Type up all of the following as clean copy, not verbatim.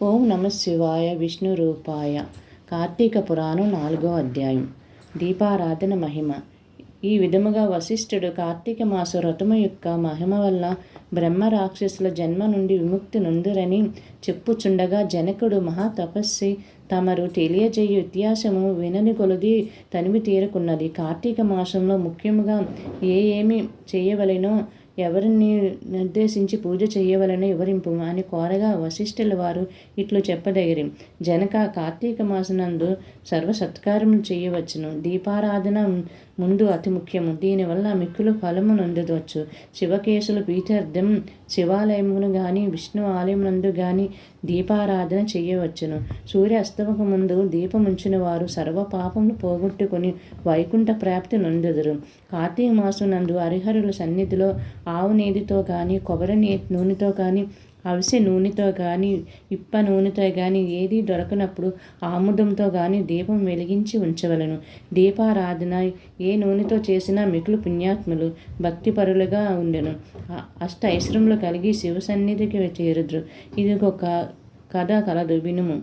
ఓం నమ శివాయ విష్ణు రూపాయ. కార్తీక పురాణం 4వ అధ్యాయం. దీపారాధన మహిమ. ఈ విధముగా వశిష్ఠుడు కార్తీక మాస వ్రతము యొక్క మహిమ వల్ల బ్రహ్మ రాక్షసుల జన్మ నుండి విముక్తి నొందురని చెప్పుచుండగా జనకుడు మహాతపస్సి తమరు తెలియజేయు ఇతిహాసము వినని కొలది తనివి తీరుకున్నది. కార్తీక మాసంలో ముఖ్యముగా ఏమి చేయవలెనో, ఎవరిని నిర్దేశించి పూజ చేయవలనో వివరింపు అని కోరగా వశిష్ఠుల వారు ఇట్లు చెప్పదగిరి. జనక, కార్తీక మాసనందు సర్వ సత్కారములు చేయవచ్చును. దీపారాధన ముందు అతి ముఖ్యము. దీనివల్ల మిక్కులు ఫలము నొందవచ్చు. శివకేశుల పీఠార్థం శివాలయమును గాని విష్ణు ఆలయమునందు గాని దీపారాధన చేయవచ్చును. సూర్య అస్తమక ముందు దీపముంచిన వారు సర్వ పాపములు పోగొట్టుకుని వైకుంఠ ప్రాప్తి నొందుదురు. కార్తీక మాసం నందు హరిహరుల సన్నిధిలో ఆవు నేతితో కానీ, కొబ్బరి నూనెతో కానీ, అవిసె నూనెతో కానీ, ఇప్ప నూనెతో కానీ ఏది దొరకనప్పుడు ఆముదంతో కానీ దీపం వెలిగించి ఉంచవలను. దీపారాధన ఏ నూనెతో చేసినా మికులు పుణ్యాత్ములు భక్తిపరులుగా ఉండెను. అష్ట ఐశ్వర్యములు కలిగి శివ సన్నిధికి చేరుదురు. ఇది ఒక కథ కలదు, వినుము.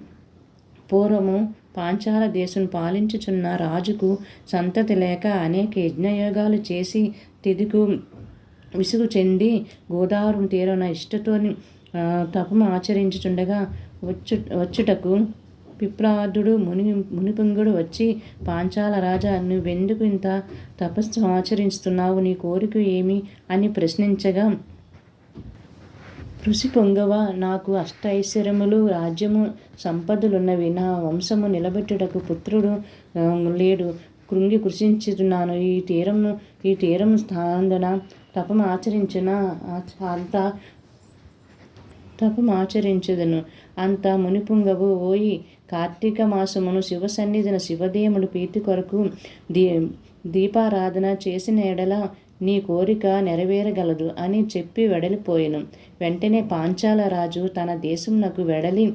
పూర్వము పాంచాల దేశం పాలించుచున్న రాజుకు సంతతి లేక అనేక యజ్ఞయోగాలు చేసి తిదికు విసుగు చెంది గోదావరి తీరున ఇష్టతోని తపము ఆచరించుచుండగా వచ్చుటకు పిప్లాదుడు మునిపుంగుడు వచ్చి, పాంచాల రాజా, నువ్వెందుకు ఇంత తపస్సు ఆచరిస్తున్నావు? నీ కోరిక ఏమి అని ప్రశ్నించగా, ఋషి పొంగవ, నాకు అష్టైశ్వర్యములు రాజ్యము సంపదలున్నవి. నా వంశము నిలబెట్టుటకు పుత్రుడు లేడు. కృంగి కృషించుతున్నాను. ఈ తీరము స్థానందన తపము ఆచరించదను అంత మునిపుంగవు. ఓయి, కార్తీక మాసమును శివ సన్నిధిన శివదేవుడు ప్రీతి కొరకు దీపారాధన చేసిన ఎడల నీ కోరిక నెరవేరగలదు అని చెప్పి వెడలిపోయెను. వెంటనే పాంచాల రాజు తన దేశమునకు వెడలి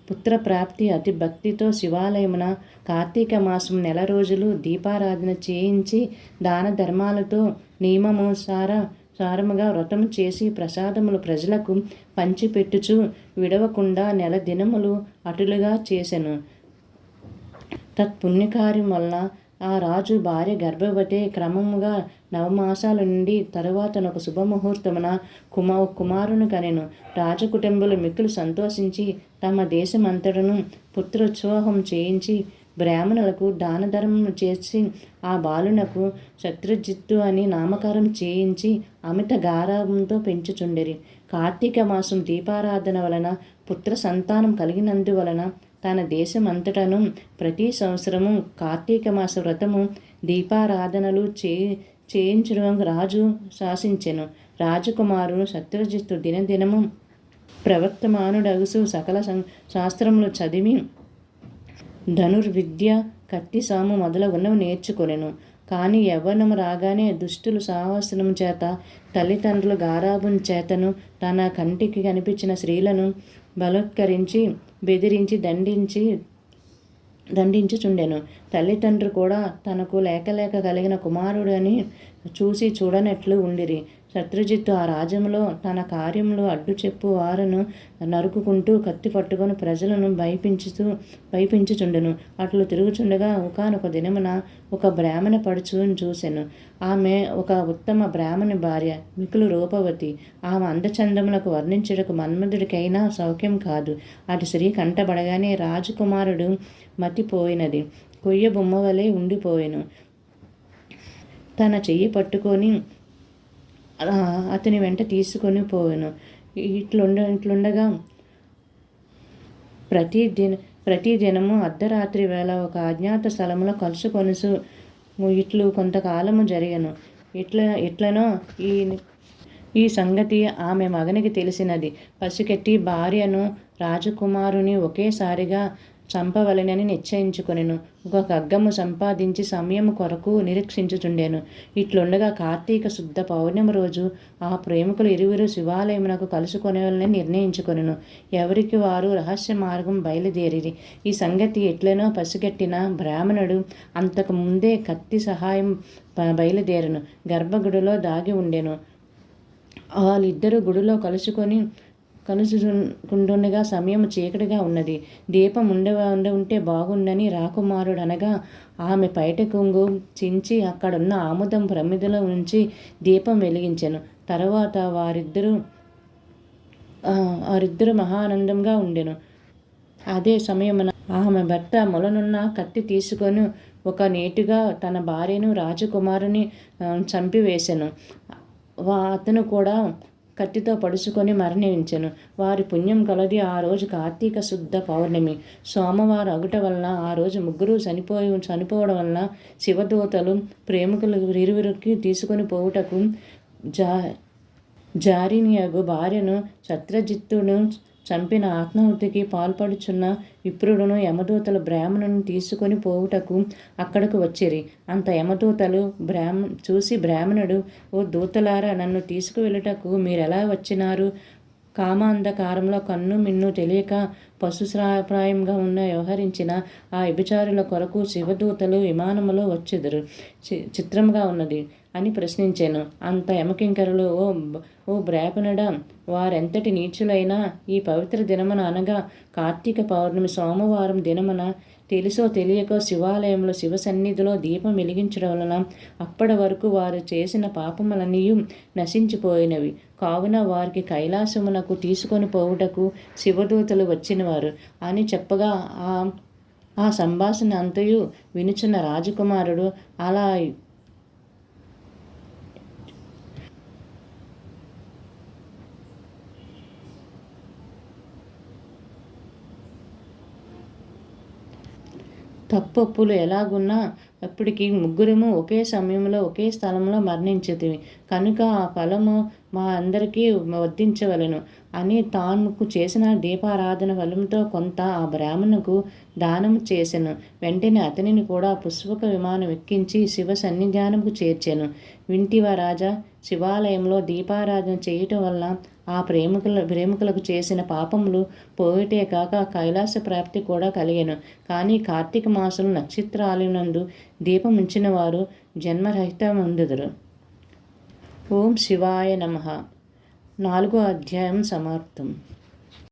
పుత్రప్రాప్తి అతి భక్తితో శివాలయమున కార్తీక మాసం నెల రోజులు దీపారాధన చేయించి దాన ధర్మాలతో సారముగా వ్రతము చేసి ప్రసాదములు ప్రజలకు పంచిపెట్టుచు విడవకుండా నెల దినములు అటులుగా చేసెను. తత్పుణ్యకార్యం వలన ఆ రాజు భార్య గర్భవతి క్రమముగా 9 మాసాల నుండి తరువాతనొక శుభముహూర్తమున కుమారుని కనెను. రాజకుటుంబులు మిక్కులు సంతోషించి తమ దేశమంతటను పుత్రోత్సవం చేయించి బ్రాహ్మణులకు దానధర్మము చేసి ఆ బాలునకు శత్రుజిత్తు అని నామకరణం చేయించి అమిత గారాభంతో పెంచుచుండిరి. కార్తీక మాసం దీపారాధన వలన పుత్ర సంతానం కలిగినందువలన తన దేశమంతటను ప్రతి సంవత్సరము కార్తీక మాస వ్రతము దీపారాధనలు చేయించడం రాజు శాసించెను. రాజకుమారుడు శత్రుజిత్తు దినదినము ప్రవర్తమానుడగుసు సకల శాస్త్రములు చదివి ధనుర్విద్య, కత్తి సాము మొదలగున్నవి నేర్చుకొనెను. కానీ యవ్వనము రాగానే దుష్టులు సాహసనము చేత, తల్లిదండ్రులు గారాబం చేతను తన కంటికి కనిపించిన స్త్రీలను బలత్కరించి బెదిరించి దండించుచుండెను. తల్లిదండ్రులు కూడా తనకు లేక కలిగిన కుమారుడు అని చూడనట్లు ఉండిరి. శత్రుజిత్తు ఆ రాజ్యంలో తన కార్యములు అడ్డు చెప్పు వారను నరుకుకుంటూ కత్తి పట్టుకొని ప్రజలను భయపించుచుండెను. అట్లు తిరుగుచుండగా ఒకానొక దినమున ఒక బ్రాహ్మణ పడుచుని చూసెను. ఆమె ఒక ఉత్తమ బ్రాహ్మణి భార్య, మికులు రూపవతి. ఆమె అందచందములకు వర్ణించుటకు మన్మధుడికైనా సౌఖ్యం కాదు. అటు స్త్రీ కంటబడగానే రాజకుమారుడు మతిపోయినది. కొయ్య బొమ్మ వలె ఉండిపోయెను. తన చెయ్యి పట్టుకొని అతని వెంట తీసుకొని పోవెను. ఇట్లుండగా ప్రతి దినము అర్ధరాత్రి వేళ ఒక అజ్ఞాత స్థలములో కలుసుకొనుసు ఇట్లు కొంతకాలము జరిగెను. ఇట్లనో ఈ సంగతి ఆమె మగనికి తెలిసినది. పసికట్టి భార్యను రాజకుమారుని ఒకేసారిగా చంపవలెనని నిశ్చయించుకొనెను. ఒక ఖడ్గము సంపాదించి సమయము కొరకు నిరీక్షించుచుండెను. ఇట్లుండగా కార్తీక శుద్ధ పౌర్ణమి రోజు ఆ ప్రేమికులు ఇరువురు శివాలయమునకు కలుసుకొనవలెనని నిర్ణయించుకొనెను. ఎవరికి వారు రహస్య మార్గం బయలుదేరిరి. ఈ సంగతి ఎట్లనో పసిగట్టిన బ్రాహ్మణుడు అంతకు ముందే కత్తి సహాయం బయలుదేరెను. గర్భగుడిలో దాగి ఉండెను. వాళ్ళిద్దరూ గుడిలో కనుసుకుంటుండగా సమయం చీకటిగా ఉన్నది. దీపం ఉంటే బాగుండని రాకుమారుడు అనగా ఆమె పైట కొంగు చించి అక్కడున్న ఆముదం ప్రమిదలో ఉంచి దీపం వెలిగించెను. తర్వాత వారిద్దరు మహానందంగా ఉండెను. అదే సమయమున ఆమె భర్త మొలనున్న కత్తి తీసుకొని ఒక నేటుగా తన భార్యను రాజకుమారుని చంపివేశెను. అతను కూడా కత్తితో పడుచుకొని మరణించెను. వారి పుణ్యం కలది. ఆ రోజు కార్తీక శుద్ధ పౌర్ణమి సోమవారం అగుట వలన ఆ రోజు ముగ్గురు చనిపోవడం వలన శివదూతలు ప్రేమికులు ఇరువురికి తీసుకొని పోవుటకు జారినియగు భార్యను శత్రుజిత్తును చంపిన ఆత్మాహుతికి పాల్పడుచున్న విప్రుడును యమదూతలు బ్రాహ్మణుని తీసుకొని పోవుటకు అక్కడకు వచ్చిరి. అంత యమదూతలు చూసి బ్రాహ్మణుడు, ఓ దూతలారా, నన్ను తీసుకువెళ్ళుటకు మీరెలా వచ్చినారు? కామాంధకారంలో కన్ను మిన్ను తెలియక పశుప్రాయంగా వ్యవహరించిన ఆ వ్యభిచారుల కొరకు శివదూతలు విమానములో వచ్చెదరు. చిత్రంగా ఉన్నది అని ప్రశ్నించాను. అంత యమకింకరులు, ఓ బ్రాహ్మణుడా, వారెంతటి నీచులైనా ఈ పవిత్ర దినమున అనగా కార్తీక పౌర్ణమి సోమవారం దినమున తెలుసో తెలియకో శివాలయంలో శివ సన్నిధిలో దీపం వెలిగించడం వలన అప్పటి వరకు వారు చేసిన పాపములన్నీ నశించిపోయినవి. కావున వారికి కైలాసమునకు తీసుకొని పోవుటకు శివదూతలు వచ్చినవారు అని చెప్పగా ఆ సంభాషణ అంతయు వినుచున్న రాజకుమారుడు అలా తప్పొప్పులు ఎలాగున్నా అప్పటికి ముగ్గురము ఒకే సమయంలో ఒకే స్థలంలో మరణించితివి కనుక ఆ ఫలము మా అందరికీ వర్తించవలెను అని తాను చేసిన దీపారాధన ఫలంతో కొంత ఆ బ్రాహ్మణుకు దానము చేసెను. వెంటనే అతనిని కూడా పుష్పక విమానం ఎక్కించి శివ సన్నిధానముకు చేర్చెను. వింటివా రాజా, శివాలయంలో దీపారాధన చేయటం వల్ల ఆ ప్రేమికులకు చేసిన పాపములు పోయిటే కాక కైలాస ప్రాప్తి కూడా కలిగెను. కానీ కార్తీక మాసం నక్షత్రాలనందు దీపం ఉంచిన వారు జన్మరహితమందుదురు. ఓం శివాయ నమః. 4వ అధ్యాయం సమాప్తం.